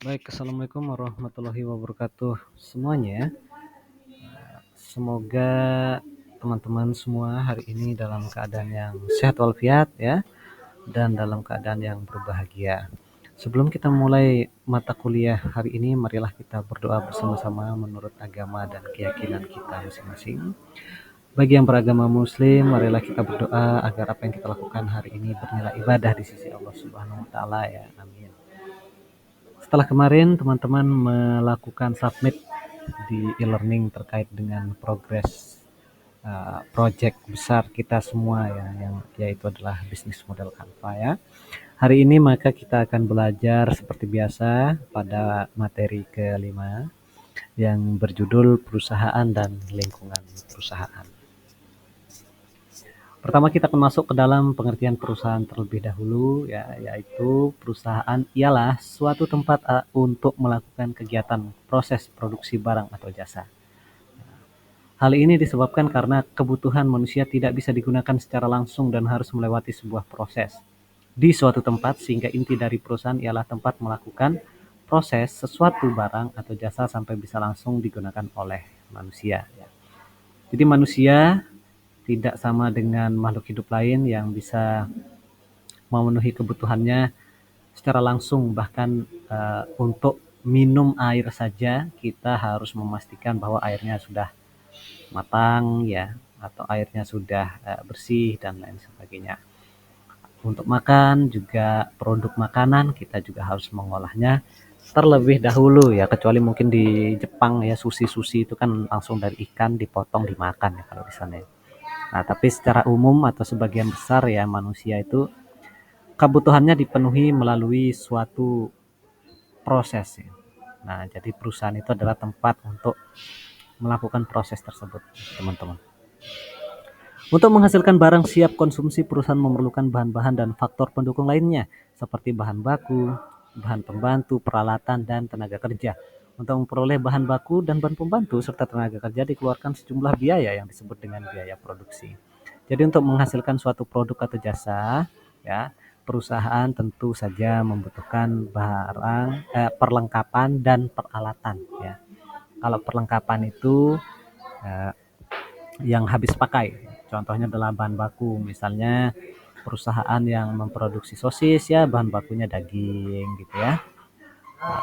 Baik, assalamualaikum warahmatullahi wabarakatuh semuanya. Semoga teman-teman semua hari ini dalam keadaan yang sehat walafiat ya, dan dalam keadaan yang berbahagia. Sebelum kita mulai mata kuliah hari ini, marilah kita berdoa bersama-sama menurut agama dan keyakinan kita masing-masing. Bagi yang beragama Muslim, marilah kita berdoa agar apa yang kita lakukan hari ini bernilai ibadah di sisi Allah Subhanahu wa Ta'ala ya. Amin. Setelah kemarin teman-teman melakukan submit di e-learning terkait dengan progres project besar kita semua ya, yang yaitu adalah bisnis model Canva ya. Hari ini maka kita akan belajar seperti biasa pada materi kelima yang berjudul perusahaan dan lingkungan perusahaan. Pertama kita akan masuk ke dalam pengertian perusahaan terlebih dahulu ya, yaitu perusahaan ialah suatu tempat untuk melakukan kegiatan proses produksi barang atau jasa. Hal ini disebabkan karena kebutuhan manusia tidak bisa digunakan secara langsung dan harus melewati sebuah proses di suatu tempat, sehingga inti dari perusahaan ialah tempat melakukan proses sesuatu barang atau jasa sampai bisa langsung digunakan oleh manusia. Jadi manusia tidak sama dengan makhluk hidup lain yang bisa memenuhi kebutuhannya secara langsung. Bahkan untuk minum air saja kita harus memastikan bahwa airnya sudah matang ya, atau airnya sudah bersih dan lain sebagainya. Untuk makan juga, produk makanan kita juga harus mengolahnya terlebih dahulu ya, kecuali mungkin di Jepang ya, sushi itu kan langsung dari ikan dipotong dimakan ya kalau di sana ya. Nah, tapi secara umum atau sebagian besar ya manusia itu kebutuhannya dipenuhi melalui suatu proses ya. Nah, jadi perusahaan itu adalah tempat untuk melakukan proses tersebut, teman-teman. Untuk menghasilkan barang siap konsumsi, perusahaan memerlukan bahan-bahan dan faktor pendukung lainnya, seperti bahan baku, bahan pembantu, peralatan, dan tenaga kerja. Untuk memperoleh bahan baku dan bahan pembantu serta tenaga kerja dikeluarkan sejumlah biaya yang disebut dengan biaya produksi. Jadi untuk menghasilkan suatu produk atau jasa, ya, perusahaan tentu saja membutuhkan perlengkapan dan peralatan. Ya. Kalau perlengkapan itu yang habis pakai, contohnya adalah bahan baku, misalnya perusahaan yang memproduksi sosis ya, bahan bakunya daging gitu ya,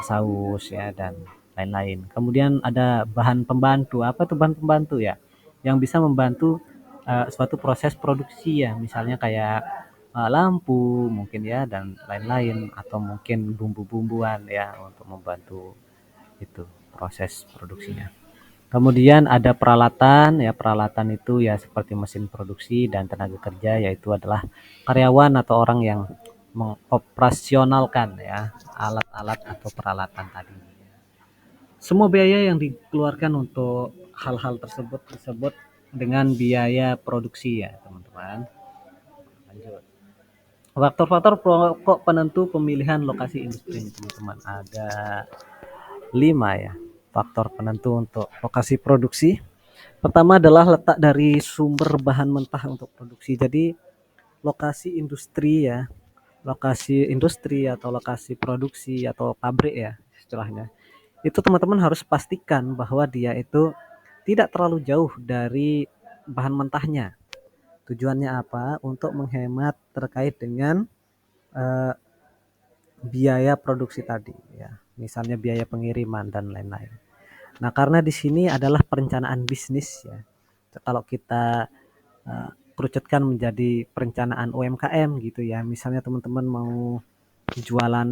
saus ya, dan lain-lain. Kemudian ada bahan pembantu. Apa tuh bahan pembantu ya? Yang bisa membantu suatu proses produksi ya, misalnya kayak lampu mungkin ya, dan lain-lain, atau mungkin bumbu-bumbuan ya untuk membantu itu proses produksinya. Kemudian ada peralatan ya, peralatan itu ya seperti mesin produksi dan tenaga kerja, yaitu adalah karyawan atau orang yang mengoperasionalkan ya alat-alat atau peralatan tadi. Semua biaya yang dikeluarkan untuk hal-hal tersebut disebut dengan biaya produksi ya, teman-teman. Lanjut. Faktor-faktor pokok penentu pemilihan lokasi industri, teman-teman. Ada 5 ya faktor penentu untuk lokasi produksi. Pertama adalah letak dari sumber bahan mentah untuk produksi. Jadi lokasi industri ya, lokasi industri atau lokasi produksi atau pabrik ya istilahnya. Itu teman-teman harus pastikan bahwa dia itu tidak terlalu jauh dari bahan mentahnya. Tujuannya apa? Untuk menghemat terkait dengan eh, biaya produksi tadi ya. Misalnya biaya pengiriman dan lain-lain. Nah, karena di sini adalah perencanaan bisnis ya. Kalau kita kerucutkan menjadi perencanaan UMKM gitu ya. Misalnya teman-teman mau jualan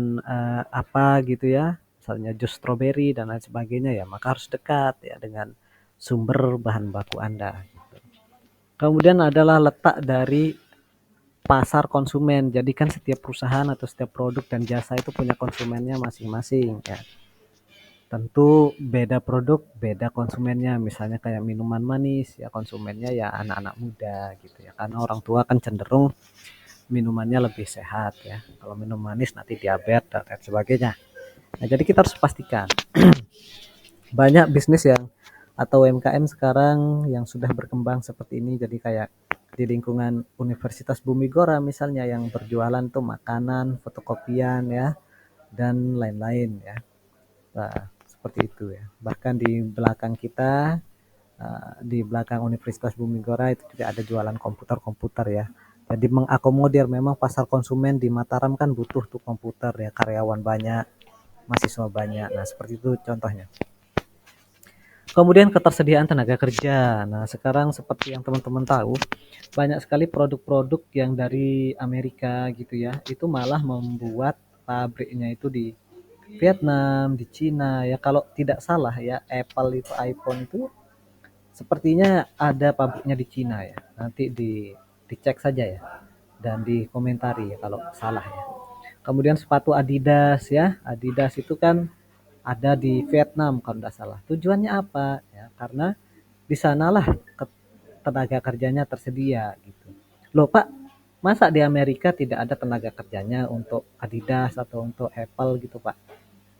apa gitu ya, misalnya jus stroberi dan lain sebagainya ya, maka harus dekat ya dengan sumber bahan baku Anda. Kemudian adalah letak dari pasar konsumen. Jadi kan setiap perusahaan atau setiap produk dan jasa itu punya konsumennya masing-masing ya. Tentu beda produk, beda konsumennya. Misalnya kayak minuman manis, ya konsumennya ya anak-anak muda gitu ya. Karena orang tua kan cenderung minumannya lebih sehat ya. Kalau minum manis nanti diabetes dan lain sebagainya. Nah, jadi kita harus pastikan. Banyak bisnis yang atau UMKM sekarang yang sudah berkembang seperti ini. Jadi kayak di lingkungan Universitas Bumigora misalnya yang berjualan tuh makanan, fotokopian ya, dan lain-lain ya. Nah, seperti itu ya. Bahkan di belakang kita, di belakang Universitas Bumigora itu juga ada jualan komputer-komputer ya. Jadi mengakomodir memang pasar konsumen di Mataram kan butuh tuh komputer ya, karyawan banyak, mahasiswa banyak. Nah, seperti itu contohnya. Kemudian ketersediaan tenaga kerja. Nah, sekarang seperti yang teman-teman tahu, banyak sekali produk-produk yang dari Amerika gitu ya, itu malah membuat pabriknya itu di Vietnam, di Cina ya. Kalau tidak salah ya, Apple itu iPhone itu sepertinya ada pabriknya di Cina ya. Nanti dicek saja ya dan dikomentari ya kalau salah ya. Kemudian sepatu Adidas ya. Adidas itu kan ada di Vietnam kalau tidak salah. Tujuannya apa? Ya, karena di sanalah tenaga kerjanya tersedia gitu. Loh Pak, masa di Amerika tidak ada tenaga kerjanya untuk Adidas atau untuk Apple gitu Pak?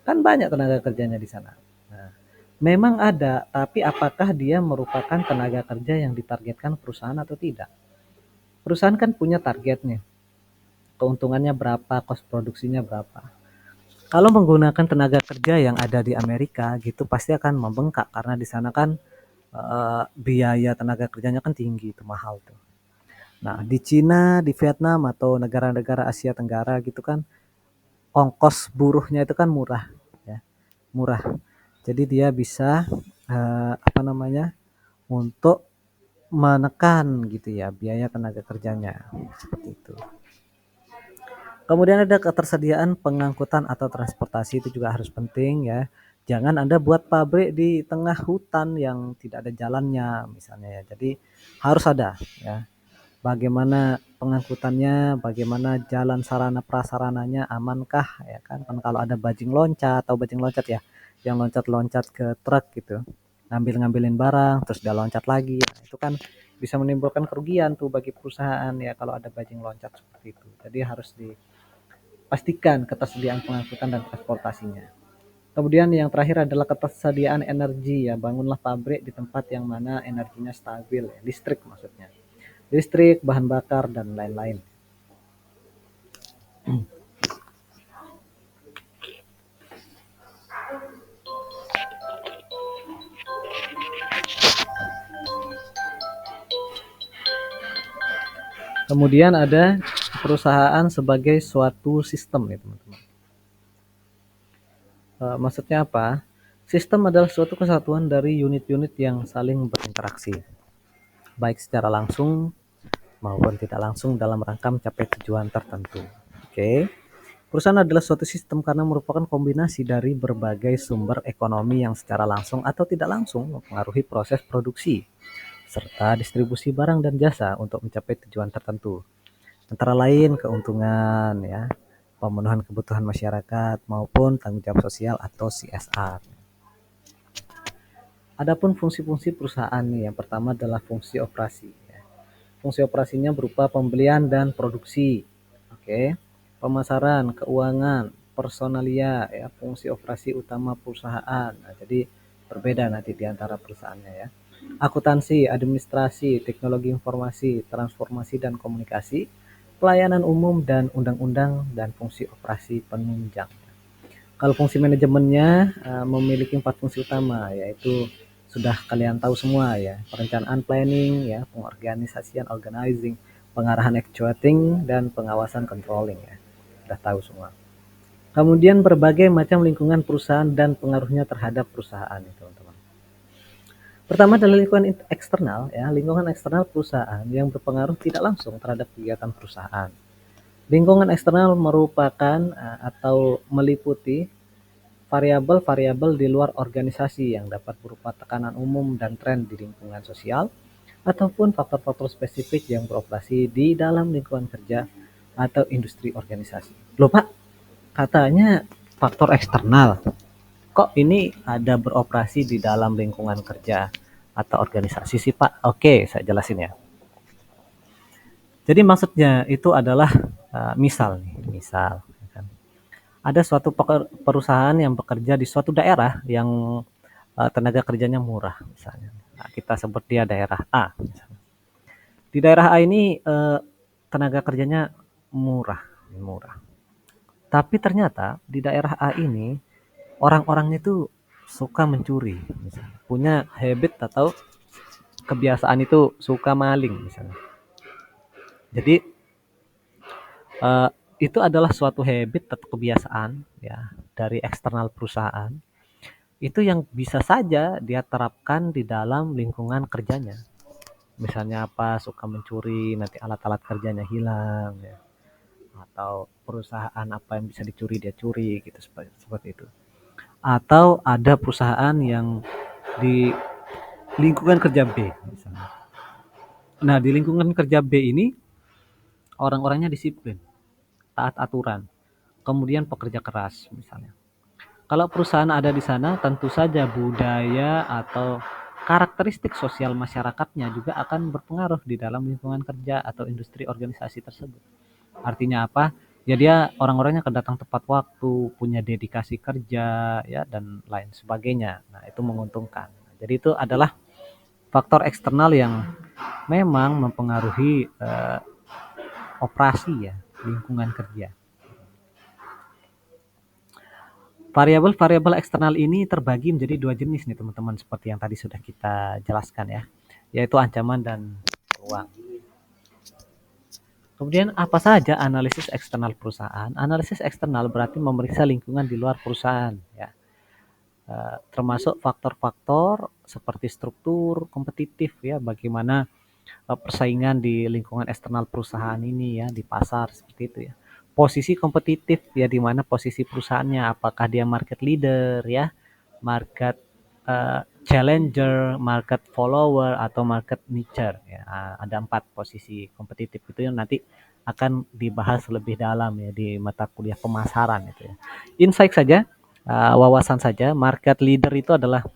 Kan banyak tenaga kerjanya di sana. Nah, memang ada, tapi apakah dia merupakan tenaga kerja yang ditargetkan perusahaan atau tidak? Perusahaan kan punya targetnya, keuntungannya berapa, kos produksinya berapa. Kalau menggunakan tenaga kerja yang ada di Amerika gitu pasti akan membengkak karena di sana kan biaya tenaga kerjanya kan tinggi, itu mahal tuh. Nah, di Cina, di Vietnam atau negara-negara Asia Tenggara gitu kan ongkos buruhnya itu kan murah ya, murah. Jadi dia bisa apa namanya? Untuk menekan gitu ya biaya tenaga kerjanya seperti itu. Kemudian ada ketersediaan pengangkutan atau transportasi itu juga harus penting ya. Jangan Anda buat pabrik di tengah hutan yang tidak ada jalannya misalnya ya. Jadi harus ada ya. Bagaimana pengangkutannya, bagaimana jalan sarana prasarananya amankah ya kan. Kan kalau ada bajing loncat atau bajing loncat ya, yang loncat-loncat ke truk gitu. Ngambil-ngambilin barang terus dia loncat lagi. Nah, itu kan bisa menimbulkan kerugian tuh bagi perusahaan ya kalau ada bajing loncat seperti itu. Jadi harus pastikan ketersediaan pengangkutan dan transportasinya. Kemudian yang terakhir adalah ketersediaan energi ya. Bangunlah pabrik di tempat yang mana energinya stabil ya. Listrik maksudnya. Listrik, bahan bakar, dan lain-lain. Kemudian ada perusahaan sebagai suatu sistem ya teman-teman. Maksudnya apa? Sistem adalah suatu kesatuan dari unit-unit yang saling berinteraksi. Baik secara langsung maupun tidak langsung dalam rangka mencapai tujuan tertentu. Oke. Perusahaan adalah suatu sistem karena merupakan kombinasi dari berbagai sumber ekonomi yang secara langsung atau tidak langsung mempengaruhi proses produksi serta distribusi barang dan jasa untuk mencapai tujuan tertentu. Antara lain keuntungan ya, pemenuhan kebutuhan masyarakat maupun tanggung jawab sosial atau CSR. Adapun fungsi-fungsi perusahaan nih, yang pertama adalah fungsi operasi. Ya. Fungsi operasinya berupa pembelian dan produksi, oke, pemasaran, keuangan, personalia, ya, fungsi operasi utama perusahaan. Nah, jadi berbeda nanti di antara perusahaannya ya. Akuntansi, administrasi, teknologi informasi, transformasi dan komunikasi, pelayanan umum dan undang-undang dan fungsi operasi penunjang. Kalau fungsi manajemennya memiliki 4 fungsi utama yaitu sudah kalian tahu semua ya, perencanaan planning ya, pengorganisasian organizing, pengarahan actuating dan pengawasan controlling ya. Sudah tahu semua. Kemudian berbagai macam lingkungan perusahaan dan pengaruhnya terhadap perusahaan itu, teman-teman. Pertama adalah lingkungan eksternal ya, lingkungan eksternal perusahaan yang berpengaruh tidak langsung terhadap kegiatan perusahaan. Lingkungan eksternal merupakan atau meliputi variabel-variabel di luar organisasi yang dapat berupa tekanan umum dan tren di lingkungan sosial ataupun faktor-faktor spesifik yang beroperasi di dalam lingkungan kerja atau industri organisasi. Loh Pak, katanya faktor eksternal. Kok ini ada beroperasi di dalam lingkungan kerja atau organisasi sih Pak? Oke, saya jelasin ya. Jadi maksudnya itu adalah misal nih, misal ya kan. Ada suatu perusahaan yang bekerja di suatu daerah yang tenaga kerjanya murah misalnya. Nah, kita sebut dia daerah A. Misalnya. Di daerah A ini tenaga kerjanya murah, murah. Tapi ternyata di daerah A ini orang-orangnya itu suka mencuri, misalnya. Punya habit atau kebiasaan itu suka maling misalnya. Jadi eh, itu adalah suatu habit atau kebiasaan ya dari eksternal perusahaan itu yang bisa saja dia terapkan di dalam lingkungan kerjanya. Misalnya apa, suka mencuri, nanti alat-alat kerjanya hilang ya. Atau perusahaan apa yang bisa dicuri dia curi gitu seperti itu. Atau ada perusahaan yang di lingkungan kerja B misalnya. Nah, di lingkungan kerja B ini orang-orangnya disiplin, taat aturan, kemudian pekerja keras misalnya. Kalau perusahaan ada di sana, tentu saja budaya atau karakteristik sosial masyarakatnya juga akan berpengaruh di dalam lingkungan kerja atau industri organisasi tersebut. Artinya apa? Ya dia orang-orangnya akan datang tepat waktu, punya dedikasi kerja, ya dan lain sebagainya. Nah itu menguntungkan. Jadi itu adalah faktor eksternal yang memang mempengaruhi operasi ya lingkungan kerja. Variabel-variabel eksternal ini terbagi menjadi dua jenis nih teman-teman seperti yang tadi sudah kita jelaskan ya, yaitu ancaman dan peluang. Kemudian apa saja analisis eksternal perusahaan? Analisis eksternal berarti memeriksa lingkungan di luar perusahaan ya. Termasuk faktor-faktor seperti struktur kompetitif ya, bagaimana persaingan di lingkungan eksternal perusahaan ini ya, di pasar seperti itu ya. Posisi kompetitif ya, di mana posisi perusahaannya, apakah dia market leader ya, market challenger, market follower atau market nicher ya. Ada 4 posisi kompetitif itu yang nanti akan dibahas lebih dalam ya di mata kuliah pemasaran itu ya. Insight saja, wawasan saja, market leader itu adalah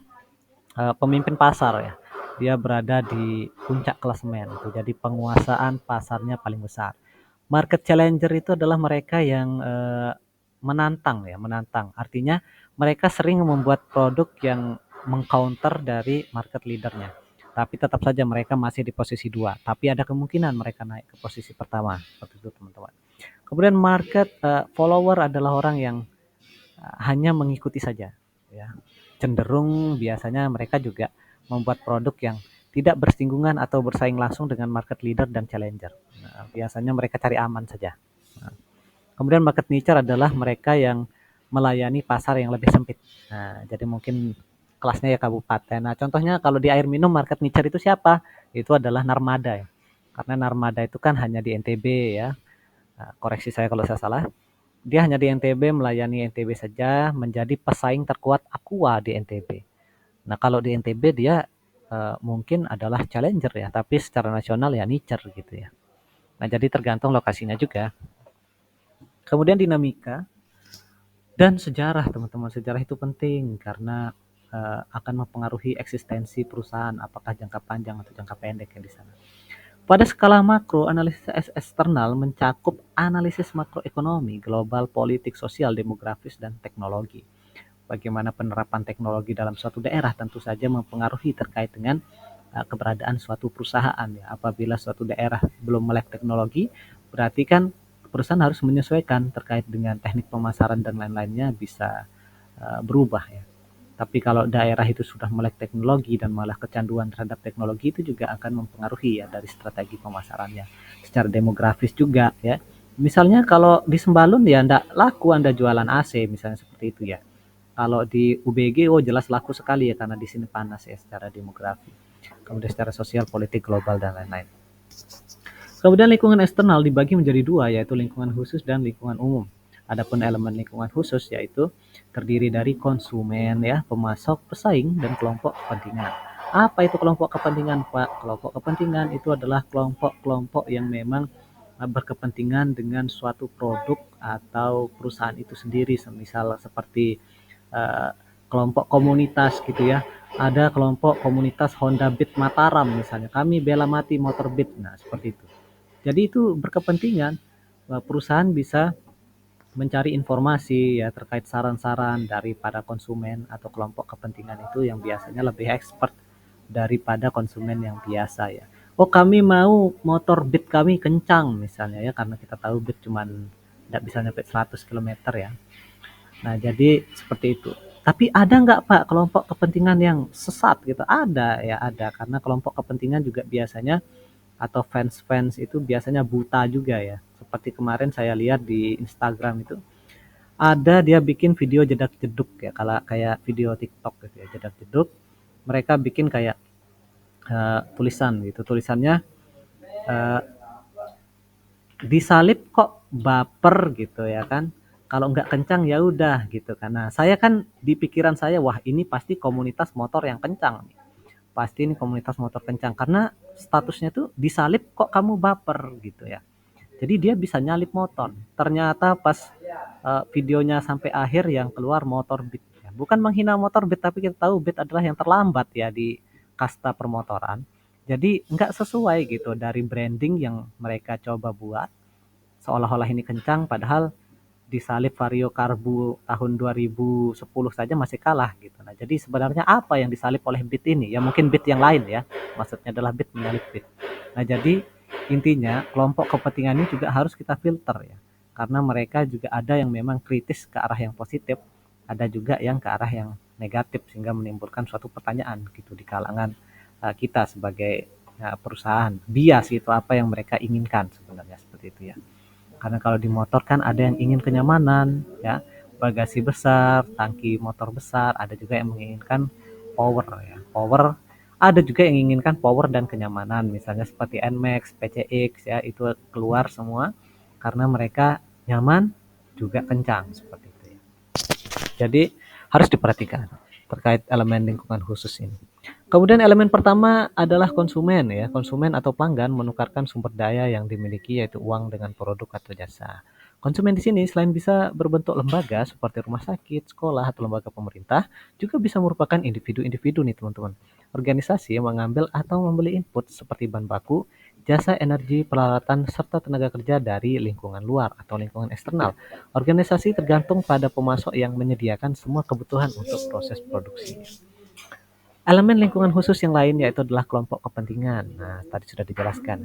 pemimpin pasar ya. Dia berada di puncak klasemen itu. Jadi penguasaan pasarnya paling besar. Market challenger itu adalah mereka yang menantang ya, menantang. Artinya mereka sering membuat produk yang mengcounter dari market leadernya. Tapi tetap saja mereka masih di posisi 2. Tapi ada kemungkinan mereka naik ke posisi pertama. Seperti itu teman-teman. Kemudian market follower adalah orang yang hanya mengikuti saja ya. Cenderung biasanya mereka juga membuat produk yang tidak bersinggungan atau bersaing langsung dengan market leader dan challenger. Nah, biasanya mereka cari aman saja. Nah, kemudian market niche adalah mereka yang melayani pasar yang lebih sempit. Nah, jadi mungkin kelasnya ya kabupaten. Nah, contohnya kalau di air minum market niche itu siapa? Itu adalah Narmada ya. Karena Narmada itu kan hanya di NTB ya. Nah, koreksi saya kalau saya salah. Dia hanya di NTB, melayani NTB saja, menjadi pesaing terkuat Aqua di NTB. Nah, kalau di NTB dia mungkin adalah challenger ya, tapi secara nasional ya nicher gitu ya. Nah, jadi tergantung lokasinya juga. Kemudian dinamika dan sejarah, teman-teman. Sejarah itu penting karena akan mempengaruhi eksistensi perusahaan, apakah jangka panjang atau jangka pendek yang di sana. Pada skala makro, analisis eksternal mencakup analisis makroekonomi, global, politik, sosial, demografis, dan teknologi. Bagaimana penerapan teknologi dalam suatu daerah tentu saja mempengaruhi terkait dengan keberadaan suatu perusahaan. Ya. Apabila suatu daerah belum melek teknologi, berarti kan perusahaan harus menyesuaikan terkait dengan teknik pemasaran dan lain-lainnya bisa berubah ya. Tapi kalau daerah itu sudah melek teknologi dan malah kecanduan terhadap teknologi, itu juga akan mempengaruhi ya dari strategi pemasarannya. Secara demografis juga ya. Misalnya kalau di Sembalun ya enggak laku Anda jualan AC misalnya seperti itu ya. Kalau di UBG oh jelas laku sekali ya karena di sini panas ya secara demografi. Kemudian secara sosial, politik, global dan lain-lain. Kemudian lingkungan eksternal dibagi menjadi dua, yaitu lingkungan khusus dan lingkungan umum. Adapun elemen lingkungan khusus yaitu terdiri dari konsumen ya, pemasok, pesaing dan kelompok kepentingan. Apa itu kelompok kepentingan, Pak? Kelompok kepentingan itu adalah kelompok-kelompok yang memang berkepentingan dengan suatu produk atau perusahaan itu sendiri, misal seperti uh, kelompok komunitas gitu ya. Ada kelompok komunitas Honda Beat Mataram misalnya. Kami bela mati motor Beat. Nah, seperti itu. Jadi itu berkepentingan perusahaan bisa mencari informasi ya terkait saran-saran daripada konsumen atau kelompok kepentingan itu yang biasanya lebih expert daripada konsumen yang biasa ya. Oh kami mau motor Beat kami kencang misalnya ya karena kita tahu Beat cuman tidak bisa sampai 100 km ya. Nah jadi seperti itu. Tapi ada nggak Pak kelompok kepentingan yang sesat gitu? Ada ya ada, karena kelompok kepentingan juga biasanya atau fans-fans itu biasanya buta juga ya. Seperti kemarin saya lihat di Instagram itu ada dia bikin video jedak-jeduk ya, kalau kayak video TikTok gitu ya, jedak-jeduk. Mereka bikin kayak tulisan gitu. Tulisannya eh, disalib kok baper gitu ya kan. Kalau nggak kencang ya udah gitu kan. Nah, saya kan di pikiran saya, wah ini pasti komunitas motor yang kencang nih. Pasti ini komunitas motor kencang karena statusnya tuh disalip kok kamu baper gitu ya. Jadi dia bisa nyalip motor. Ternyata pas videonya sampai akhir yang keluar motor Beat. Ya, bukan menghina motor Beat, tapi kita tahu Beat adalah yang terlambat ya di kasta permotoran. Jadi nggak sesuai gitu dari branding yang mereka coba buat. Seolah-olah ini kencang, padahal disalip Vario Karbu tahun 2010 saja masih kalah gitu. Nah, jadi sebenarnya apa yang disalip oleh Beat ini? Ya mungkin Beat yang lain ya. Maksudnya adalah Beat menyalip Beat. Nah, jadi intinya kelompok kepentingan ini juga harus kita filter ya. Karena mereka juga ada yang memang kritis ke arah yang positif, ada juga yang ke arah yang negatif sehingga menimbulkan suatu pertanyaan gitu di kalangan kita sebagai perusahaan. Bias itu apa yang mereka inginkan sebenarnya seperti itu ya. Karena kalau di motor kan ada yang ingin kenyamanan, ya, bagasi besar, tangki motor besar, ada juga yang menginginkan power ya. Power ada juga yang menginginkan power dan kenyamanan, misalnya seperti NMAX, PCX ya, itu keluar semua karena mereka nyaman juga kencang seperti itu ya. Jadi harus diperhatikan terkait elemen lingkungan khusus ini. Kemudian elemen pertama adalah konsumen ya. Konsumen atau pelanggan menukarkan sumber daya yang dimiliki yaitu uang dengan produk atau jasa. Konsumen di sini selain bisa berbentuk lembaga seperti rumah sakit, sekolah, atau lembaga pemerintah, juga bisa merupakan individu-individu nih teman-teman. Organisasi yang mengambil atau membeli input seperti bahan baku, jasa energi, peralatan, serta tenaga kerja dari lingkungan luar atau lingkungan eksternal. Organisasi tergantung pada pemasok yang menyediakan semua kebutuhan untuk proses produksi. Elemen lingkungan khusus yang lain yaitu adalah kelompok kepentingan. Nah, tadi sudah dijelaskan.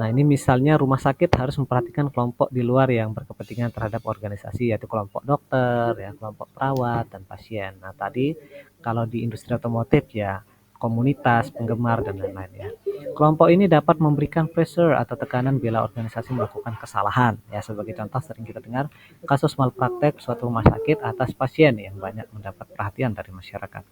Nah, ini misalnya rumah sakit harus memperhatikan kelompok di luar yang berkepentingan terhadap organisasi, yaitu kelompok dokter, ya, kelompok perawat, dan pasien. Nah, tadi kalau di industri otomotif ya, komunitas, penggemar, dan lain-lain ya. Kelompok ini dapat memberikan pressure atau tekanan bila organisasi melakukan kesalahan. Ya, sebagai contoh sering kita dengar kasus malpraktek suatu rumah sakit atas pasien yang banyak mendapat perhatian dari masyarakat.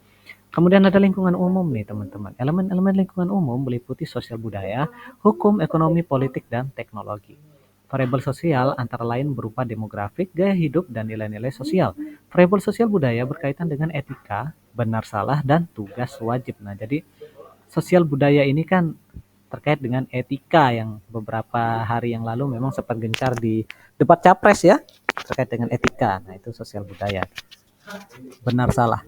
Kemudian ada lingkungan umum nih teman-teman. Elemen-elemen lingkungan umum meliputi sosial budaya, hukum, ekonomi, politik, dan teknologi. Variabel sosial antara lain berupa demografik, gaya hidup, dan nilai-nilai sosial. Variabel sosial budaya berkaitan dengan etika, benar salah, dan tugas wajib. Nah, jadi sosial budaya ini kan terkait dengan etika yang beberapa hari yang lalu memang sempat gencar di debat capres ya, terkait dengan etika. Nah, itu sosial budaya. Benar salah.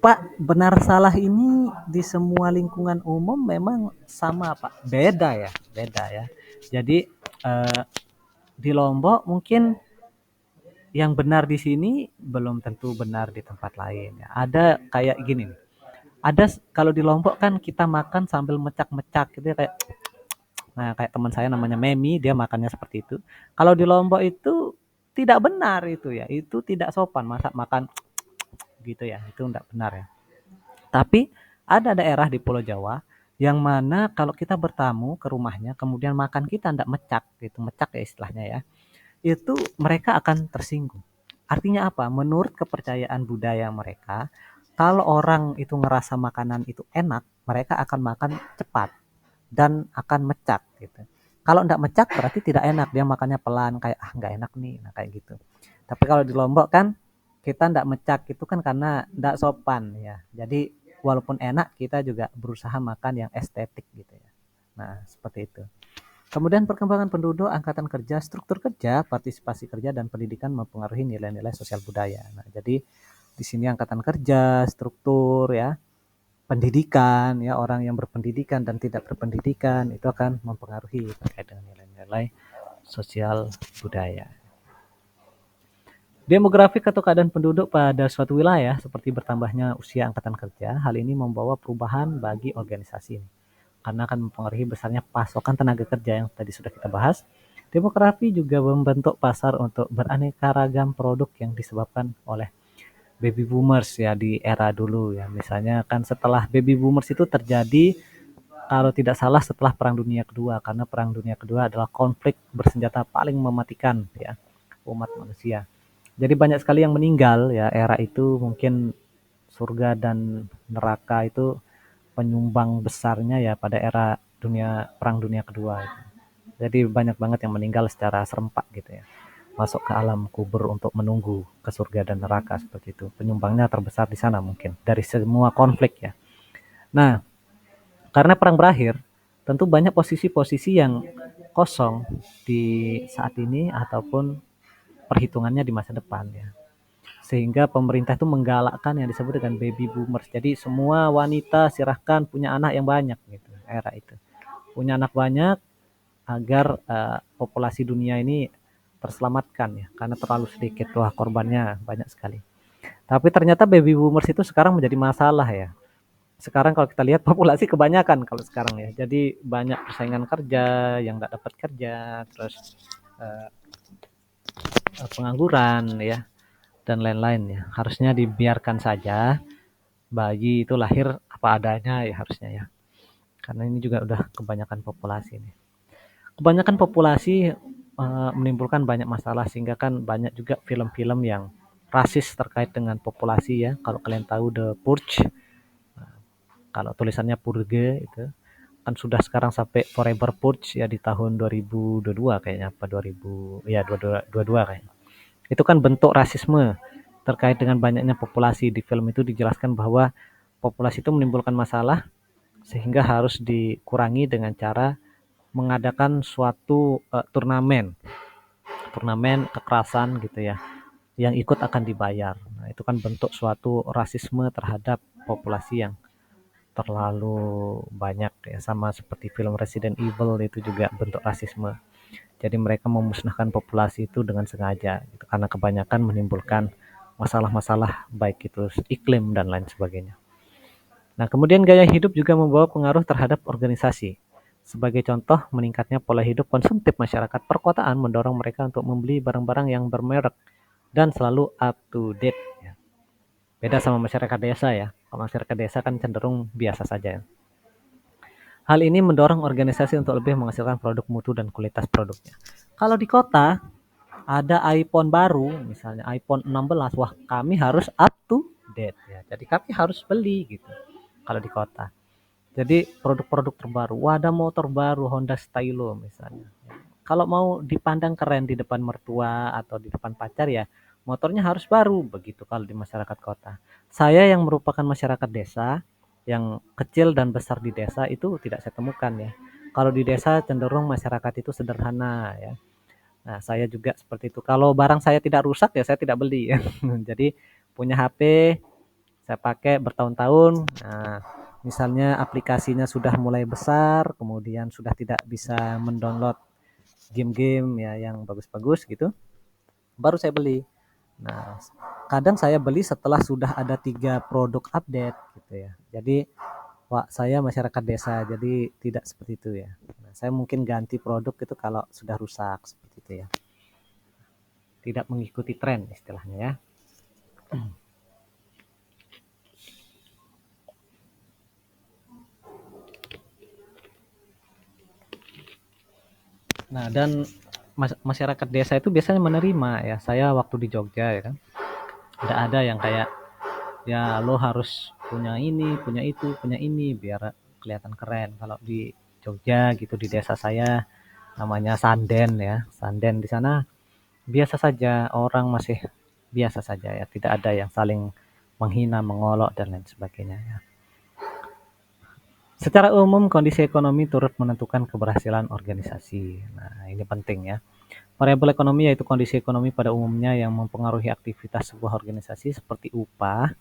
Pak, benar salah ini di semua lingkungan umum memang sama, Pak. Beda ya, beda ya. Jadi di Lombok mungkin yang benar di sini belum tentu benar di tempat lain. Ya. Ada kayak gini nih. Ada kalau di Lombok kan kita makan sambil mecak-mecak gitu ya, kayak nah kayak teman saya namanya Memi, dia makannya seperti itu. Kalau di Lombok itu tidak benar itu ya. Itu tidak sopan masa makan gitu ya. Itu tidak benar ya. Tapi ada daerah di Pulau Jawa yang mana kalau kita bertamu ke rumahnya, kemudian makan kita tidak mecak, gitu, mecak ya istilahnya ya, itu mereka akan tersinggung. Artinya apa? Menurut kepercayaan budaya mereka, kalau orang itu ngerasa makanan itu enak, mereka akan makan cepat dan akan mecak gitu. Kalau tidak mecak berarti tidak enak, dia makannya pelan kayak nggak enak nih, nah kayak gitu. Tapi kalau di Lombok kan kita tidak mecak itu kan karena tidak sopan ya. Jadi walaupun enak kita juga berusaha makan yang estetik gitu ya. Nah, seperti itu. Kemudian perkembangan penduduk, angkatan kerja, struktur kerja, partisipasi kerja, dan pendidikan mempengaruhi nilai-nilai sosial budaya. Nah, jadi di sini angkatan kerja, struktur ya, pendidikan ya, orang yang berpendidikan dan tidak berpendidikan itu akan mempengaruhi terkait dengan nilai-nilai sosial budaya. Demografik atau keadaan penduduk pada suatu wilayah seperti bertambahnya usia angkatan kerja, hal ini membawa perubahan bagi organisasi ini. Karena akan mempengaruhi besarnya pasokan tenaga kerja yang tadi sudah kita bahas. Demografi juga membentuk pasar untuk beraneka ragam produk yang disebabkan oleh baby boomers ya di era dulu ya. Misalnya kan setelah baby boomers itu terjadi kalau tidak salah setelah Perang Dunia Kedua, karena Perang Dunia Kedua adalah konflik bersenjata paling mematikan ya umat manusia. Jadi banyak sekali yang meninggal ya era itu, mungkin surga dan neraka itu penyumbang besarnya ya pada era Perang Dunia Kedua itu. Jadi banyak banget yang meninggal secara serempak gitu ya. Masuk ke alam kubur untuk menunggu ke surga dan neraka seperti itu. Penyumbangnya terbesar di sana mungkin dari semua konflik ya. Nah, karena perang berakhir, tentu banyak posisi-posisi yang kosong di saat ini ataupun perhitungannya di masa depan ya. Sehingga pemerintah itu menggalakkan yang disebut dengan baby boomers. Jadi semua wanita silahkan punya anak yang banyak gitu era itu. Punya anak banyak agar populasi dunia ini terselamatkan ya, karena terlalu sedikit. Wah, korbannya banyak sekali. Tapi ternyata baby boomers itu sekarang menjadi masalah ya. Sekarang kalau kita lihat populasi kebanyakan kalau sekarang ya. Jadi banyak persaingan kerja yang nggak dapat kerja, terus eh, pengangguran ya, dan lain-lain ya. Harusnya dibiarkan saja bayi itu lahir apa adanya ya harusnya ya. Karena ini juga udah kebanyakan populasi nih. Kebanyakan populasi menimbulkan banyak masalah, sehingga kan banyak juga film-film yang rasis terkait dengan populasi ya. Kalau kalian tahu The Purge, kalau tulisannya Purge itu kan sudah sekarang sampai Forever Purge ya di tahun 2022 kayaknya, apa 2000 ya 22 kayaknya. Itu kan bentuk rasisme terkait dengan banyaknya populasi. Di film itu dijelaskan bahwa populasi itu menimbulkan masalah sehingga harus dikurangi dengan cara mengadakan suatu turnamen kekerasan gitu ya, yang ikut akan dibayar. Nah, itu kan bentuk suatu rasisme terhadap populasi yang terlalu banyak ya, sama seperti film Resident Evil itu juga bentuk rasisme. Jadi mereka memusnahkan populasi itu dengan sengaja gitu, karena kebanyakan menimbulkan masalah-masalah baik itu iklim dan lain sebagainya. Nah, kemudian gaya hidup juga membawa pengaruh terhadap organisasi. Sebagai contoh, meningkatnya pola hidup konsumtif masyarakat perkotaan mendorong mereka untuk membeli barang-barang yang bermerek dan selalu up to date. Ya. Beda sama masyarakat desa ya. Kalau masyarakat desa kan cenderung biasa saja. Ya. Hal ini mendorong organisasi untuk lebih menghasilkan produk mutu dan kualitas produknya. Kalau di kota, ada iPhone baru, misalnya iPhone 16, wah kami harus up to date. Ya. Jadi kami harus beli gitu kalau di kota. Jadi produk-produk terbaru, wah ada motor baru Honda Stylo misalnya. Kalau mau dipandang keren di depan mertua atau di depan pacar ya, motornya harus baru begitu kalau di masyarakat kota. Saya yang merupakan masyarakat desa, yang kecil dan besar di desa itu tidak saya temukan ya. Kalau di desa cenderung masyarakat itu sederhana ya. Nah, saya juga seperti itu. Kalau barang saya tidak rusak ya saya tidak beli ya. Jadi punya HP saya pakai bertahun-tahun. Nah, misalnya aplikasinya sudah mulai besar, kemudian sudah tidak bisa mendownload game-game ya yang bagus-bagus gitu, baru saya beli. Nah, kadang saya beli setelah sudah ada 3 produk update gitu ya. Jadi, wah saya masyarakat desa, jadi tidak seperti itu ya. Nah, saya mungkin ganti produk itu kalau sudah rusak seperti itu ya. Tidak mengikuti tren istilahnya ya. Nah, dan masyarakat desa itu biasanya menerima ya. Saya waktu di Jogja ya kan, tidak ada yang kayak ya lo harus punya ini, punya itu, punya ini biar kelihatan keren. Kalau di Jogja gitu di desa saya namanya Sanden ya. Sanden di sana biasa saja, orang masih biasa saja ya, tidak ada yang saling menghina, mengolok dan lain sebagainya ya. Secara umum kondisi ekonomi turut menentukan keberhasilan organisasi. Nah, ini penting ya. Variabel ekonomi yaitu kondisi ekonomi pada umumnya yang mempengaruhi aktivitas sebuah organisasi seperti upah,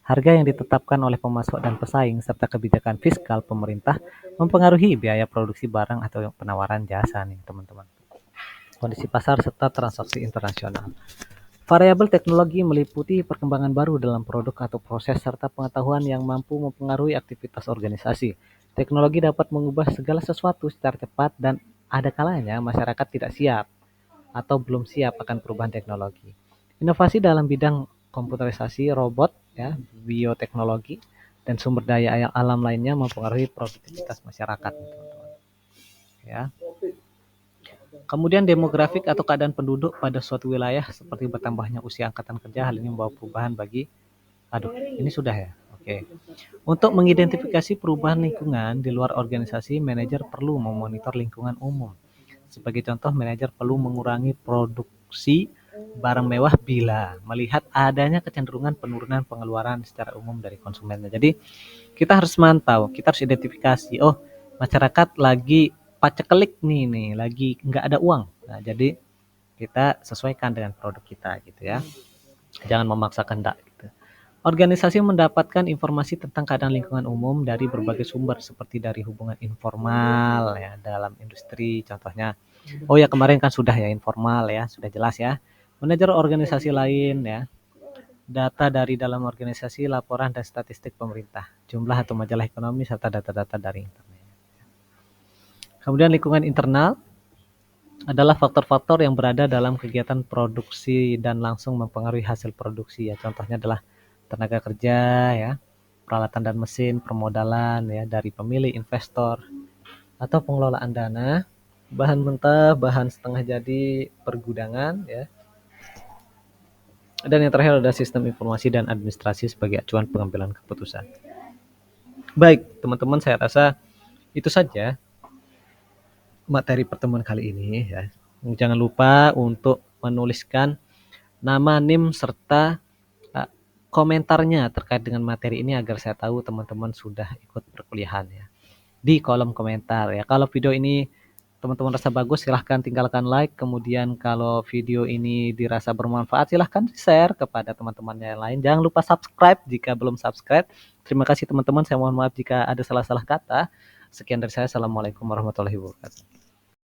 harga yang ditetapkan oleh pemasok dan pesaing, serta kebijakan fiskal pemerintah mempengaruhi biaya produksi barang atau penawaran jasa nih teman-teman. Kondisi pasar serta transaksi internasional. Variabel teknologi meliputi perkembangan baru dalam produk atau proses serta pengetahuan yang mampu mempengaruhi aktivitas organisasi. Teknologi dapat mengubah segala sesuatu secara cepat dan ada kalanya masyarakat tidak siap atau belum siap akan perubahan teknologi. Inovasi dalam bidang komputerisasi, robot, ya, bioteknologi, dan sumber daya alam lainnya mempengaruhi produktivitas masyarakat, teman-teman. Ya. Kemudian demografik atau keadaan penduduk pada suatu wilayah seperti bertambahnya usia angkatan kerja, hal ini membawa perubahan bagi ini sudah ya. Oke. Untuk mengidentifikasi perubahan lingkungan di luar organisasi, manajer perlu memonitor lingkungan umum. Sebagai contoh, manajer perlu mengurangi produksi barang mewah bila melihat adanya kecenderungan penurunan pengeluaran secara umum dari konsumennya. Jadi, kita harus mantau, kita harus identifikasi, oh, masyarakat lagi paceklik nih, lagi nggak ada uang. Nah, jadi kita sesuaikan dengan produk kita gitu ya. Jangan memaksa kehendak gitu. Organisasi mendapatkan informasi tentang keadaan lingkungan umum dari berbagai sumber seperti dari hubungan informal ya dalam industri contohnya. Oh ya kemarin kan sudah ya informal ya, sudah jelas ya. Manajer organisasi lain ya. Data dari dalam organisasi, laporan dan statistik pemerintah, jumlah atau majalah ekonomi serta data-data dari internet. Kemudian lingkungan internal adalah faktor-faktor yang berada dalam kegiatan produksi dan langsung mempengaruhi hasil produksi ya. Contohnya adalah tenaga kerja ya, peralatan dan mesin, permodalan ya dari pemilik, investor atau pengelolaan dana, bahan mentah, bahan setengah jadi, pergudangan ya. Dan yang terakhir ada sistem informasi dan administrasi sebagai acuan pengambilan keputusan. Baik, teman-teman saya rasa itu saja materi pertemuan kali ini ya. Jangan lupa untuk menuliskan nama, NIM serta komentarnya terkait dengan materi ini agar saya tahu teman-teman sudah ikut perkuliahan ya. Di kolom komentar ya. Kalau video ini teman-teman rasa bagus silahkan tinggalkan like. Kemudian kalau video ini dirasa bermanfaat silahkan share kepada teman-temannya yang lain. Jangan lupa subscribe jika belum subscribe. Terima kasih teman-teman. Saya mohon maaf jika ada salah-salah kata. Sekian dari saya. Assalamualaikum warahmatullahi wabarakatuh.